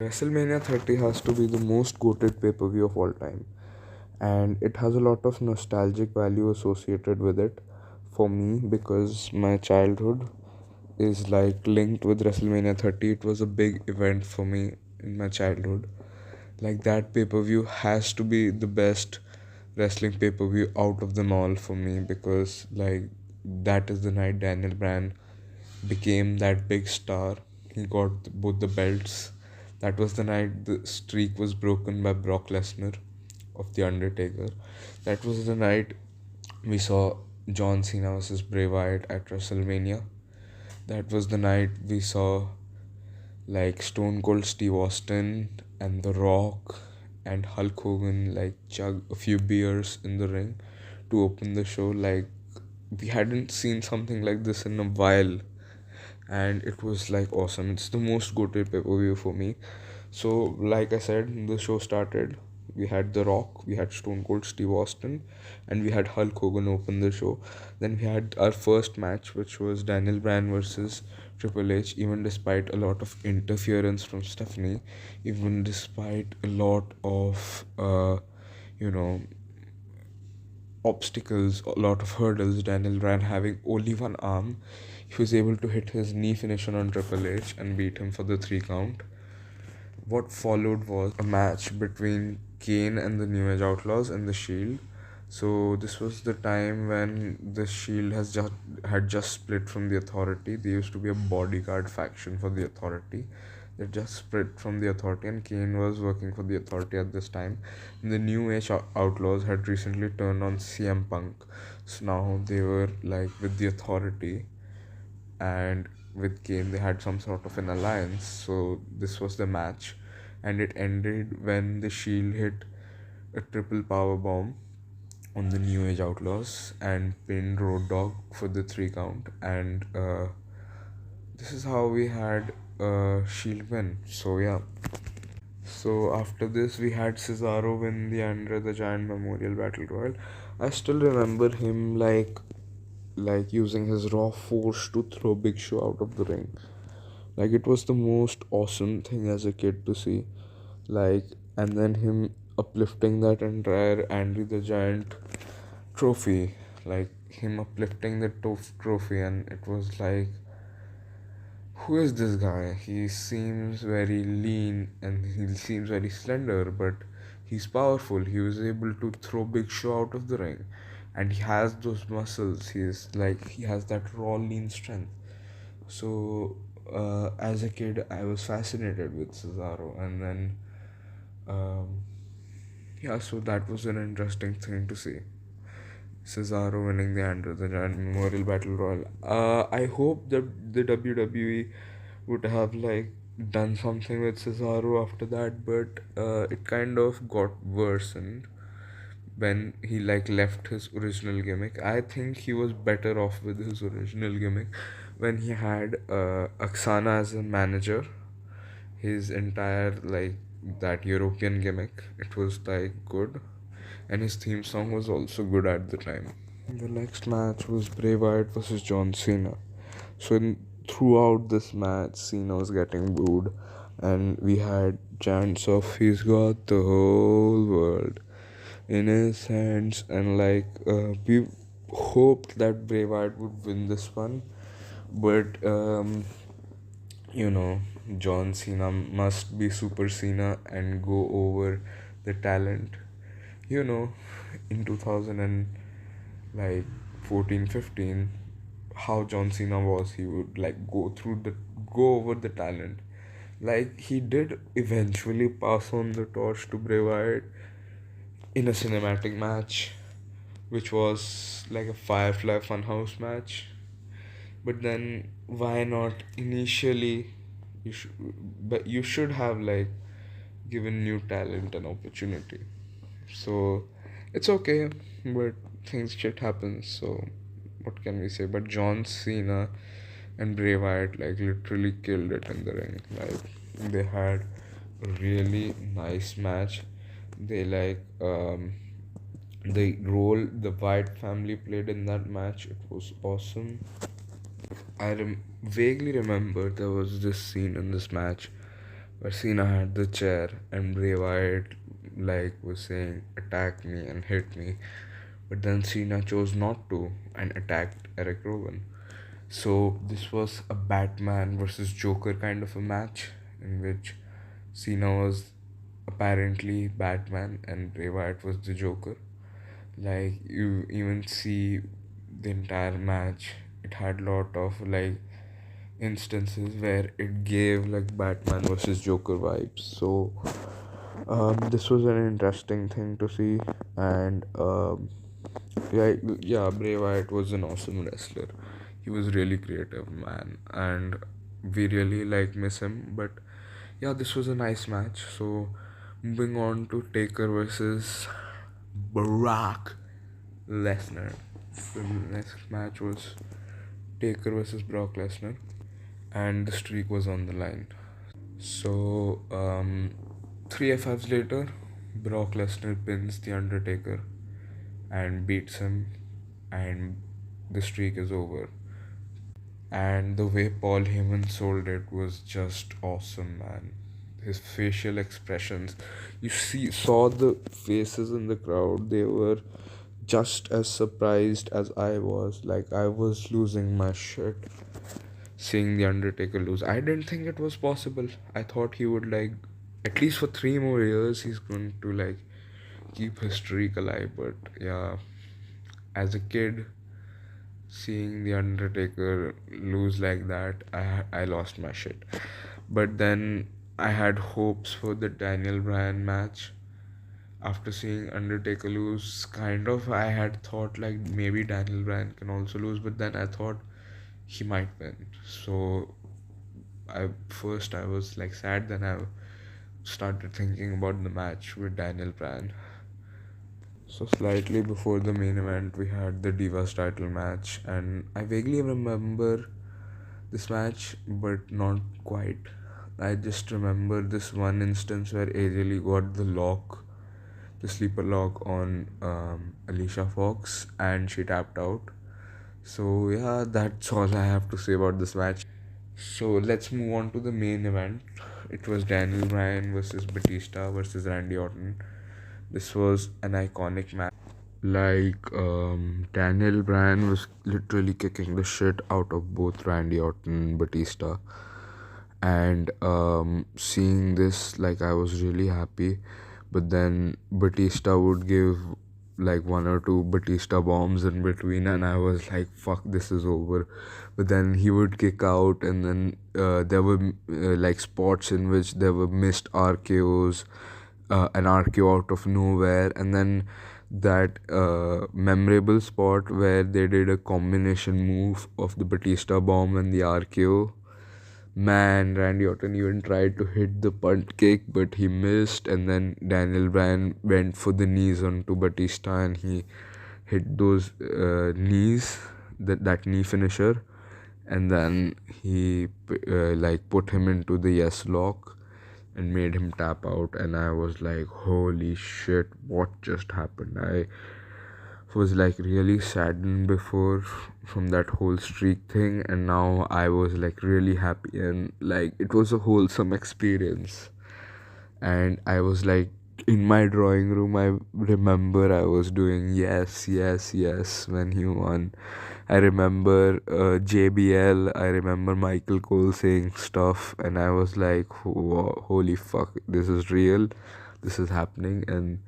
WrestleMania 30 has to be the most quoted pay per view of all time, and it has a lot of nostalgic value associated with it for me because my childhood is like linked with WrestleMania 30. It was a big event for me in my childhood. Like that pay per view has to be the best wrestling pay per view out of them all for me because like that is the night Daniel Bryan became that big star. He got both the belts. That was the night the streak was broken by Brock Lesnar of The Undertaker. That was the night we saw John Cena versus Bray Wyatt at WrestleMania. That was the night we saw like Stone Cold Steve Austin and The Rock and Hulk Hogan like chug a few beers in the ring to open the show. Like we hadn't seen something like this in a while, and it was like awesome. It's the most goated pay per view for me. So, like I said, the show started. We had The Rock, we had Stone Cold Steve Austin, and we had Hulk Hogan open the show. Then we had our first match, which was Daniel Bryan versus Triple H. Even despite a lot of interference from Stephanie, even despite a lot of, you know, obstacles, a lot of hurdles, Daniel Bryan having only one arm, he was able to hit his knee finisher on Triple H and beat him for the 3 count. What followed was a match between Kane and the New Age Outlaws and the Shield. So this was the time when the Shield had just split from the Authority. They used to be a bodyguard faction for the Authority. They just split from the Authority, and Kane was working for the Authority at this time. And the New Age Outlaws had recently turned on CM Punk, so now they were like with the Authority, and with Kane they had some sort of an alliance. So this was the match, and it ended when the Shield hit a triple power bomb on the New Age Outlaws and pinned Road Dogg for the 3 count. And this is how we had Shield win. So yeah. So after this we had Cesaro win the Andre the Giant Memorial Battle Royal. I still remember him like using his raw force to throw Big Show out of the ring. Like it was the most awesome thing as a kid to see. Like, and then him uplifting that entire Andy the Giant trophy, like him uplifting the trophy, and it was like, who is this guy? He seems very lean and he seems very slender, but he's powerful. He was able to throw Big Show out of the ring, and he has those muscles. He has that raw lean strength. So as a kid, I was fascinated with Cesaro, and then um, yeah, so that was an interesting thing to see. Cesaro winning the Andre the Giant Memorial Battle Royal. I hope that the WWE would have like done something with Cesaro after that, but it kind of got worsened when he like left his original gimmick. I think he was better off with his original gimmick when he had Aksana as a manager. His entire like that European gimmick, it was like good, and his theme song was also good at the time. The next match was Bray Wyatt versus John Cena. So throughout this match, Cena was getting booed, and we had chants of "He's got the whole world in his hands," and like we hoped that Bray Wyatt would win this one, but you know, John Cena must be Super Cena and go over the talent. You know, in 2000 and like 14 15, how John Cena was, he would like go over the talent. Like he did eventually pass on the torch to Bray Wyatt in a cinematic match, which was like a Firefly Funhouse match. But then why not initially you should but you should have like given new talent an opportunity. So it's okay, but things shit happens. So what can we say? But John Cena and Bray Wyatt like literally killed it in the ring. Like they had a really nice match. They the role the Wyatt family played in that match, it was awesome. I vaguely remember there was this scene in this match where Cena had the chair and Bray Wyatt was saying attack me and hit me, but then Cena chose not to and attacked Eric Rowan. So this was a Batman versus Joker kind of a match in which Cena was apparently Batman and Bray Wyatt was the Joker. Like you even see the entire match, it had lot of instances where it gave like Batman versus Joker vibes. So this was an interesting thing to see, and yeah, Bray Wyatt was an awesome wrestler. He was really creative, man, and we really miss him. But yeah, this was a nice match. So moving on to Taker versus Brock Lesnar. The next match was Taker versus Brock Lesnar, and the streak was on the line. So, three F5s later, Brock Lesnar pins The Undertaker and beats him, and the streak is over. And the way Paul Heyman sold it was just awesome, man. His facial expressions, saw the faces in the crowd. They were just as surprised as I was. Like I was losing my shit seeing The Undertaker lose. I didn't think it was possible. I thought he would at least for 3 more years he's going to keep his streak alive. But yeah, as a kid seeing The Undertaker lose like that, I lost my shit. But then I had hopes for the Daniel Bryan match. After seeing Undertaker lose, kind of I had thought maybe Daniel Bryan can also lose, but then I thought he might win. So I was sad, then I started thinking about the match with Daniel Bryan. So slightly before the main event, we had the Divas title match, and I vaguely remember this match, but not quite. I just remember this one instance where AJ Lee got the sleeper lock on Alicia Fox, and she tapped out. So yeah, that's all I have to say about this match. So let's move on to the main event. It was Daniel Bryan versus Batista versus Randy Orton. This was an iconic match. Daniel Bryan was literally kicking the shit out of both Randy Orton and Batista. And seeing this, I was really happy. But then Batista would give one or two Batista bombs in between, and I was like, fuck, this is over. But then he would kick out, and then there were spots in which there were missed RKOs, an RKO out of nowhere, and then that memorable spot where they did a combination move of the Batista bomb and the RKO. Man, Randy Orton even tried to hit the punt kick, but he missed, and then Daniel Bryan went for the knees onto Batista, and he hit those knees, that knee finisher, and then he put him into the yes lock and made him tap out, and I was like, holy shit, what just happened? I was really saddened before from that whole streak thing, and now I was really happy, and it was a wholesome experience. And I was in my drawing room, I remember I was doing yes, yes, yes when he won. I remember JBL, I remember Michael Cole saying stuff, and I was like, holy fuck, this is real, this is happening, and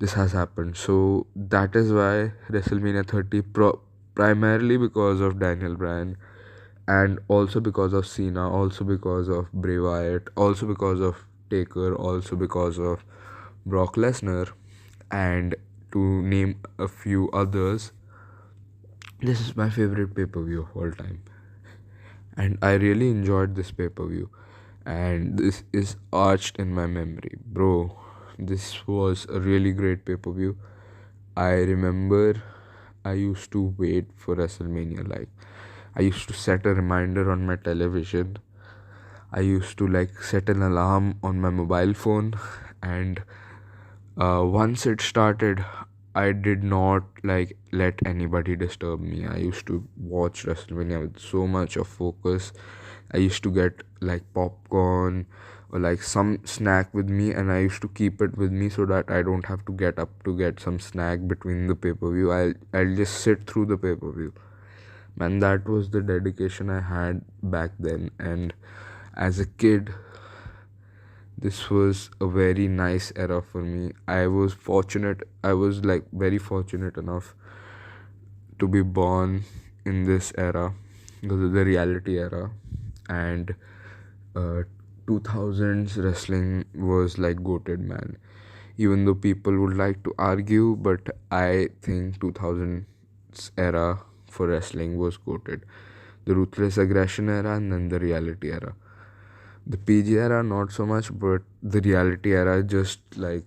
this has happened. So that is why WrestleMania 30, primarily because of Daniel Bryan, and also because of Cena, also because of Bray Wyatt, also because of Taker, also because of Brock Lesnar, and to name a few others, this is my favorite pay-per-view of all time. And I really enjoyed this pay-per-view, and this is arched in my memory, bro. This was a really great pay-per-view. I remember I used to wait for WrestleMania. I used to set a reminder on my television. I used to set an alarm on my mobile phone, and once it started, I did not let anybody disturb me. I used to watch WrestleMania with so much of focus. I used to get popcorn or like some snack with me, and I used to keep it with me so that I don't have to get up to get some snack between the pay-per-view. I'll just sit through the pay-per-view. Man, that was the dedication I had back then. And as a kid, this was a very nice era for me. I was like very fortunate enough to be born in this era, because of the reality era. And 2000s wrestling was like goated, man. Even though people would like to argue, but I think 2000s era for wrestling was goated. The ruthless aggression era and then the reality era. The PG era not so much, but the reality era just like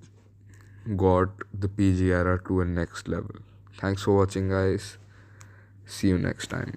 got the PG era to a next level. Thanks for watching, guys. See you next time.